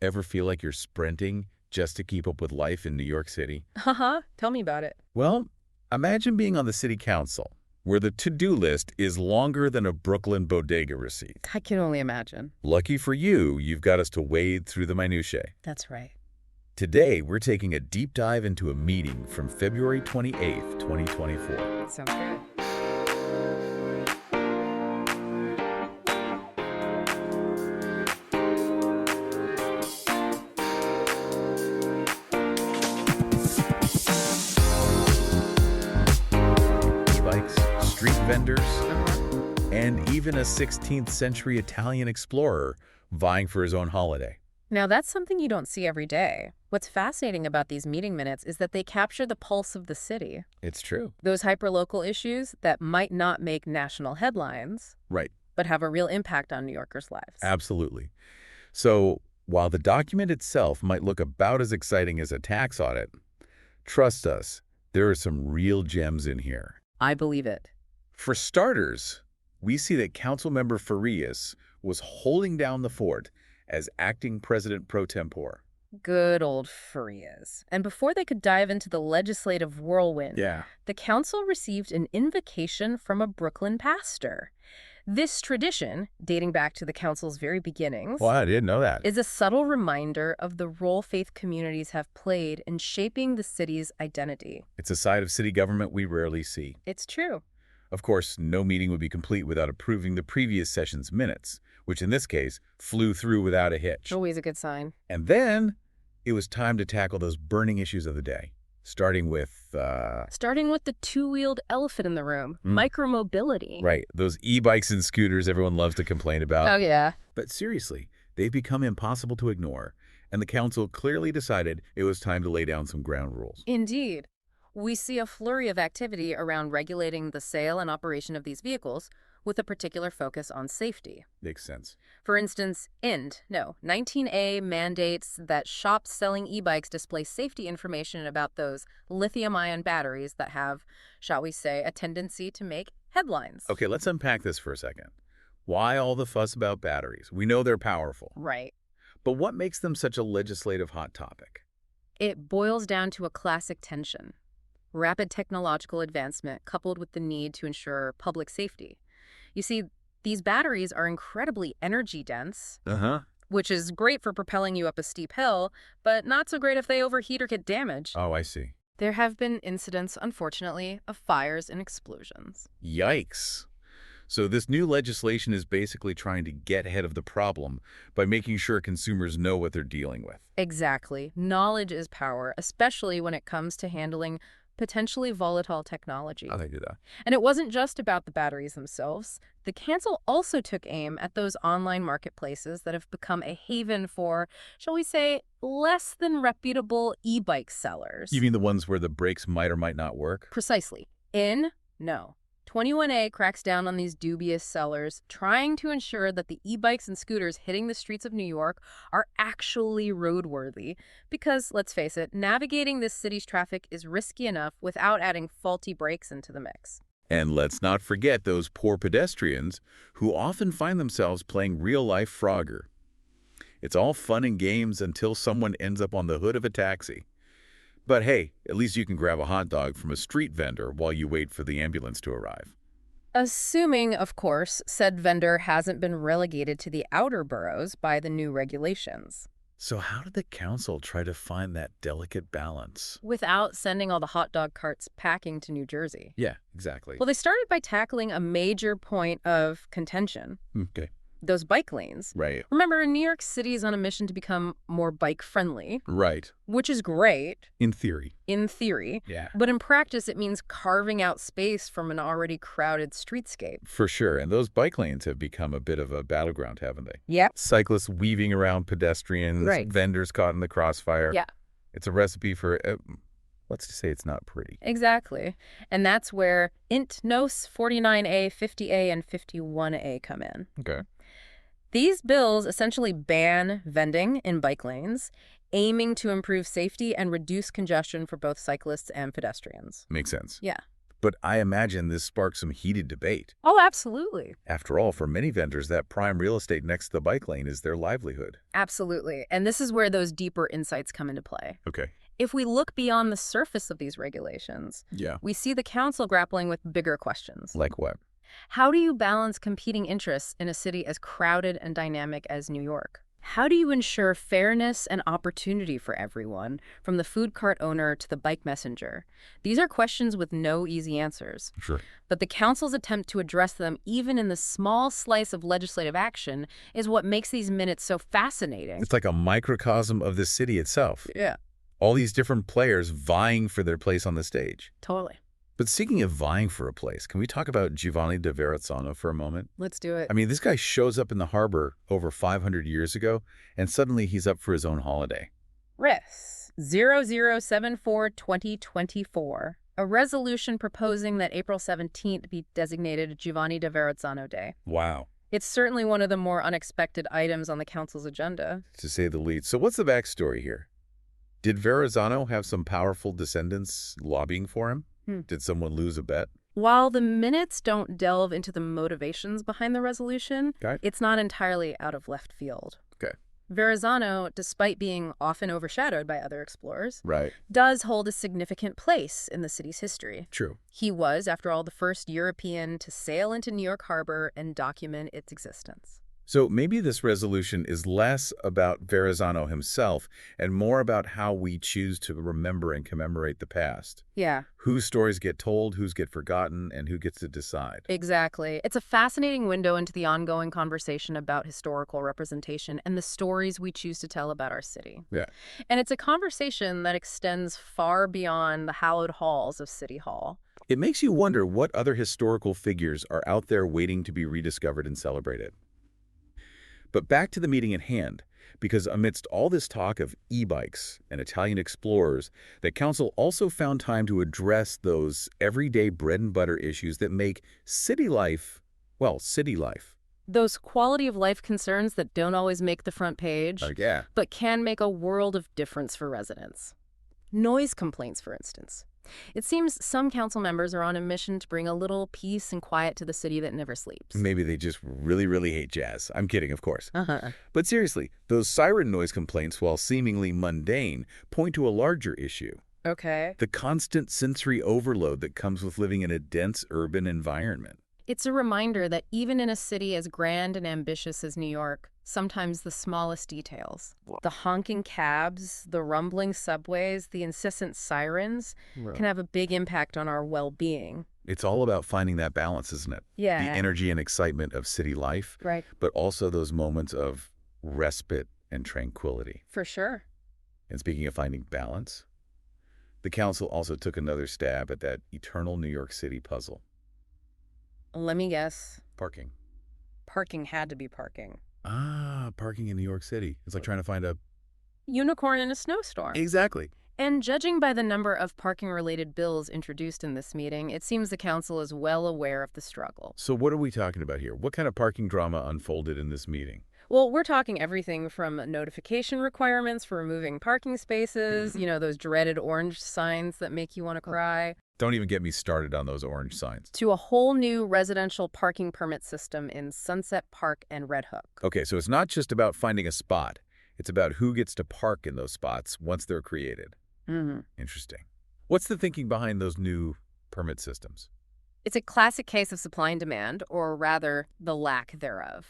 Ever feel like you're sprinting just to keep up with life in New York City? Haha, tell me about it. Well, imagine being on the city council, where the to-do list is longer than a Brooklyn bodega receipt. I can only imagine. Lucky for you, you've got us to wade through the minutiae. That's right. Today, we're taking a deep dive into a meeting from February 28th, 2024. Sounds good. E-bikes, street vendors, Uh-huh. and even a 16th century Italian explorer vying for his own holiday. Now, that's something you don't see every day. What's fascinating about these meeting minutes is that they capture the pulse of the city. It's true. Those hyperlocal issues that might not make national headlines, Right. but have a real impact on New Yorkers' lives. Absolutely. So, while the document itself might look about as exciting as a tax audit, trust us, there are some real gems in here. I believe it. For starters, we see that Councilmember Farias was holding down the fort as acting president pro tempore. Good old Farias. And before they could dive into the legislative whirlwind, Yeah. the council received an invocation from a Brooklyn pastor. This tradition, dating back to the council's very beginnings, Well, I didn't know that. is a subtle reminder of the role faith communities have played in shaping the city's identity. It's a side of city government we rarely see. It's true. Of course, no meeting would be complete without approving the previous session's minutes, which in this case flew through without a hitch. Always a good sign. And then it was time to tackle those burning issues of the day, starting with, Starting with the two-wheeled elephant in the room, micromobility. right, those e-bikes and scooters everyone loves to complain about. Oh, yeah. But seriously, they've become impossible to ignore, and the council clearly decided it was time to lay down some ground rules. Indeed. We see a flurry of activity around regulating the sale and operation of these vehicles, with a particular focus on safety. Makes sense. For instance, 19A mandates that shops selling e-bikes display safety information about those lithium-ion batteries that have, shall we say, a tendency to make headlines. Okay, let's unpack this for a second. Why all the fuss about batteries? We know they're powerful. Right. But what makes them such a legislative hot topic? It boils down to a classic tension. Rapid technological advancement coupled with the need to ensure public safety. You see, these batteries are incredibly energy dense, Uh-huh. which is great for propelling you up a steep hill, but not so great if they overheat or get damaged. Oh, I see. There have been incidents, unfortunately, of fires and explosions. Yikes. So this new legislation is basically trying to get ahead of the problem by making sure consumers know what they're dealing with. Exactly. Knowledge is power, especially when it comes to handling potentially volatile technology. How they do that? And it wasn't just about the batteries themselves. The council also took aim at those online marketplaces that have become a haven for, shall we say, less than reputable e-bike sellers. You mean the ones where the brakes might or might not work? Precisely. No. 21A cracks down on these dubious sellers, trying to ensure that the e-bikes and scooters hitting the streets of New York are actually roadworthy. Because, let's face it, navigating this city's traffic is risky enough without adding faulty brakes into the mix. And let's not forget those poor pedestrians who often find themselves playing real-life Frogger. It's all fun and games until someone ends up on the hood of a taxi. But hey, at least you can grab a hot dog from a street vendor while you wait for the ambulance to arrive. Assuming, of course, said vendor hasn't been relegated to the outer boroughs by the new regulations. So how did the council try to find that delicate balance? Without sending all the hot dog carts packing to New Jersey. Yeah, exactly. Well, they started by tackling a major point of contention. Okay. Those bike lanes. Right. Remember, New York City is on a mission to become more bike-friendly, Right. which is great, In theory. in theory, Yeah. but in practice it means carving out space from an already crowded streetscape. For sure. And those bike lanes have become a bit of a battleground, haven't they? Yep. Cyclists weaving around pedestrians, Right. vendors caught in the crossfire. Yeah. It's a recipe for, let's just say it's not pretty. Exactly. And that's where Int Nos 49A, 50A, and 51A come in. Okay. These bills essentially ban vending in bike lanes, aiming to improve safety and reduce congestion for both cyclists and pedestrians. Makes sense. Yeah. But I imagine this sparked some heated debate. Oh, absolutely. After all, for many vendors, that prime real estate next to the bike lane is their livelihood. Absolutely. And this is where those deeper insights come into play. Okay. If we look beyond the surface of these regulations, Yeah. we see the council grappling with bigger questions. Like what? How do you balance competing interests in a city as crowded and dynamic as New York? How do you ensure fairness and opportunity for everyone, from the food cart owner to the bike messenger? These are questions with no easy answers. Sure. But the council's attempt to address them, even in the small slice of legislative action, is what makes these minutes so fascinating. It's like a microcosm of the city itself. Yeah, All these different players vying for their place on the stage. totally. But speaking of vying for a place, can we talk about Giovanni da Verrazzano for a moment? Let's do it. I mean, this guy shows up in the harbor over 500 years ago, and suddenly he's up for his own holiday. Res 0074-2024, a resolution proposing that April 17th be designated Giovanni da Verrazzano Day. Wow. It's certainly one of the more unexpected items on the council's agenda. To say the least. So what's the backstory here? Did Verrazzano have some powerful descendants lobbying for him? Did someone lose a bet? While the minutes don't delve into the motivations behind the resolution, Okay. it's not entirely out of left field. Okay. Verrazzano, despite being often overshadowed by other explorers, Right. does hold a significant place in the city's history. True. He was, after all, the first European to sail into New York Harbor and document its existence. So maybe this resolution is less about Verrazzano himself and more about how we choose to remember and commemorate the past. Yeah, Whose stories get told, whose get forgotten, and who gets to decide. exactly. It's a fascinating window into the ongoing conversation about historical representation and the stories we choose to tell about our city. Yeah. And it's a conversation that extends far beyond the hallowed halls of City Hall. It makes you wonder what other historical figures are out there waiting to be rediscovered and celebrated. But back to the meeting at hand, because amidst all this talk of e-bikes and Italian explorers, the council also found time to address those everyday bread and butter issues that make city life, well, city life. Those quality of life concerns that don't always make the front page, Yeah. but can make a world of difference for residents. Noise complaints, for instance. It seems some council members are on a mission to bring a little peace and quiet to the city that never sleeps. Maybe they just really, really hate jazz. I'm kidding, of course. Uh-huh. But seriously, those siren noise complaints, while seemingly mundane, point to a larger issue. Okay. The constant sensory overload that comes with living in a dense urban environment. It's a reminder that even in a city as grand and ambitious as New York, sometimes the smallest details, the honking cabs, the rumbling subways, the incessant sirens, can have a big impact on our well-being. It's all about finding that balance, isn't it? Yeah. The energy and excitement of city life, Right. but also those moments of respite and tranquility. For sure. And speaking of finding balance, the council also took another stab at that eternal New York City puzzle. Let me guess. Parking. Parking had to be parking. Parking in New York City. It's like trying to find a... Unicorn in a snowstorm. Exactly. And judging by the number of parking-related bills introduced in this meeting, it seems the council is well aware of the struggle. So what are we talking about here? What kind of parking drama unfolded in this meeting? Well, we're talking everything from notification requirements for removing parking spaces, those dreaded orange signs that make you want to cry, Don't even get me started on those orange signs. to a whole new residential parking permit system in Sunset Park and Red Hook. Okay, so it's not just about finding a spot. It's about who gets to park in those spots once they're created. Mm-hmm. Interesting. What's the thinking behind those new permit systems? It's a classic case of supply and demand, or rather, the lack thereof.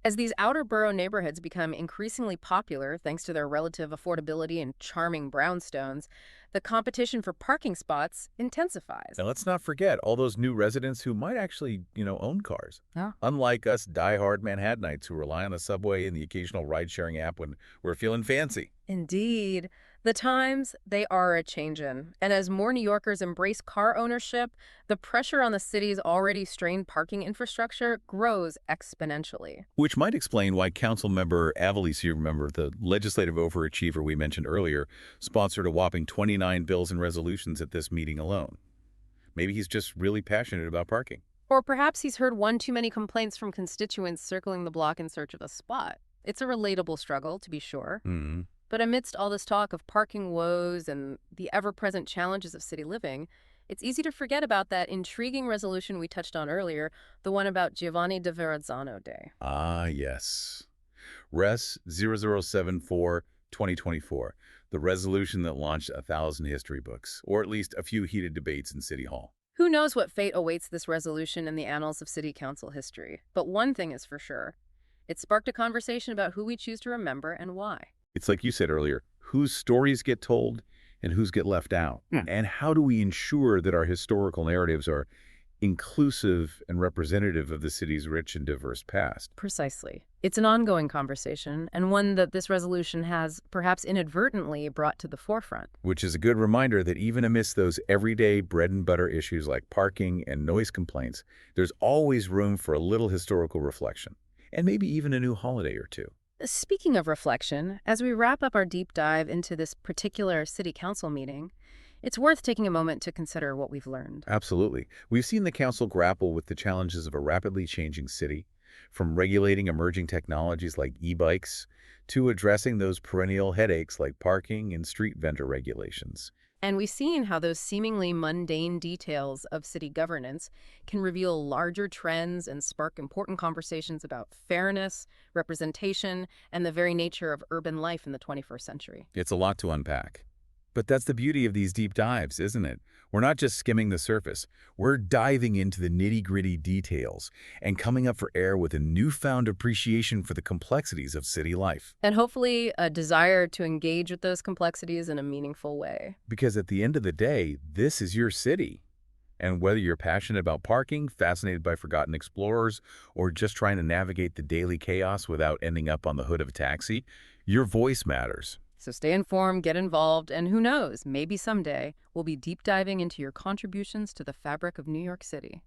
As these outer borough neighborhoods become increasingly popular thanks to their relative affordability and charming brownstones, the competition for parking spots intensifies. And let's not forget all those new residents who might actually, own cars. Yeah. Unlike us diehard Manhattanites who rely on the subway and the occasional ride-sharing app when we're feeling fancy. Indeed. The times, they are a-changin'. And as more New Yorkers embrace car ownership, the pressure on the city's already strained parking infrastructure grows exponentially. Which might explain why Councilmember Avalise, you remember, the legislative overachiever we mentioned earlier, sponsored a whopping 29 bills and resolutions at this meeting alone. Maybe he's just really passionate about parking. Or perhaps he's heard one too many complaints from constituents circling the block in search of a spot. It's a relatable struggle, to be sure. Mm-hmm. But amidst all this talk of parking woes and the ever-present challenges of city living, It's easy to forget about that intriguing resolution we touched on earlier, the one about Giovanni da Verrazzano Day. Ah, yes. Res. 0074/2024, the resolution that launched 1,000 history books, or at least a few heated debates in City Hall. Who knows what fate awaits this resolution in the annals of city council history? But one thing is for sure. It sparked a conversation about who we choose to remember and why. It's like you said earlier, whose stories get told and whose get left out. And how do we ensure that our historical narratives are inclusive and representative of the city's rich and diverse past? Precisely. It's an ongoing conversation, and one that this resolution has, perhaps inadvertently, brought to the forefront. Which is a good reminder that even amidst those everyday bread and butter issues like parking and noise complaints, there's always room for a little historical reflection, and maybe even a new holiday or two. Speaking of reflection, as we wrap up our deep dive into this particular city council meeting, it's worth taking a moment to consider what we've learned. Absolutely. We've seen the council grapple with the challenges of a rapidly changing city, from regulating emerging technologies like e-bikes to addressing those perennial headaches like parking and street vendor regulations. And we've seen how those seemingly mundane details of city governance can reveal larger trends and spark important conversations about fairness, representation, and the very nature of urban life in the 21st century. It's a lot to unpack. But that's the beauty of these deep dives, isn't it? We're not just skimming the surface. We're diving into the nitty-gritty details and coming up for air with a newfound appreciation for the complexities of city life. And hopefully a desire to engage with those complexities in a meaningful way. Because at the end of the day, this is your city. And whether you're passionate about parking, fascinated by forgotten explorers, or just trying to navigate the daily chaos without ending up on the hood of a taxi, your voice matters. So stay informed, get involved, and who knows, maybe someday we'll be deep diving into your contributions to the fabric of New York City.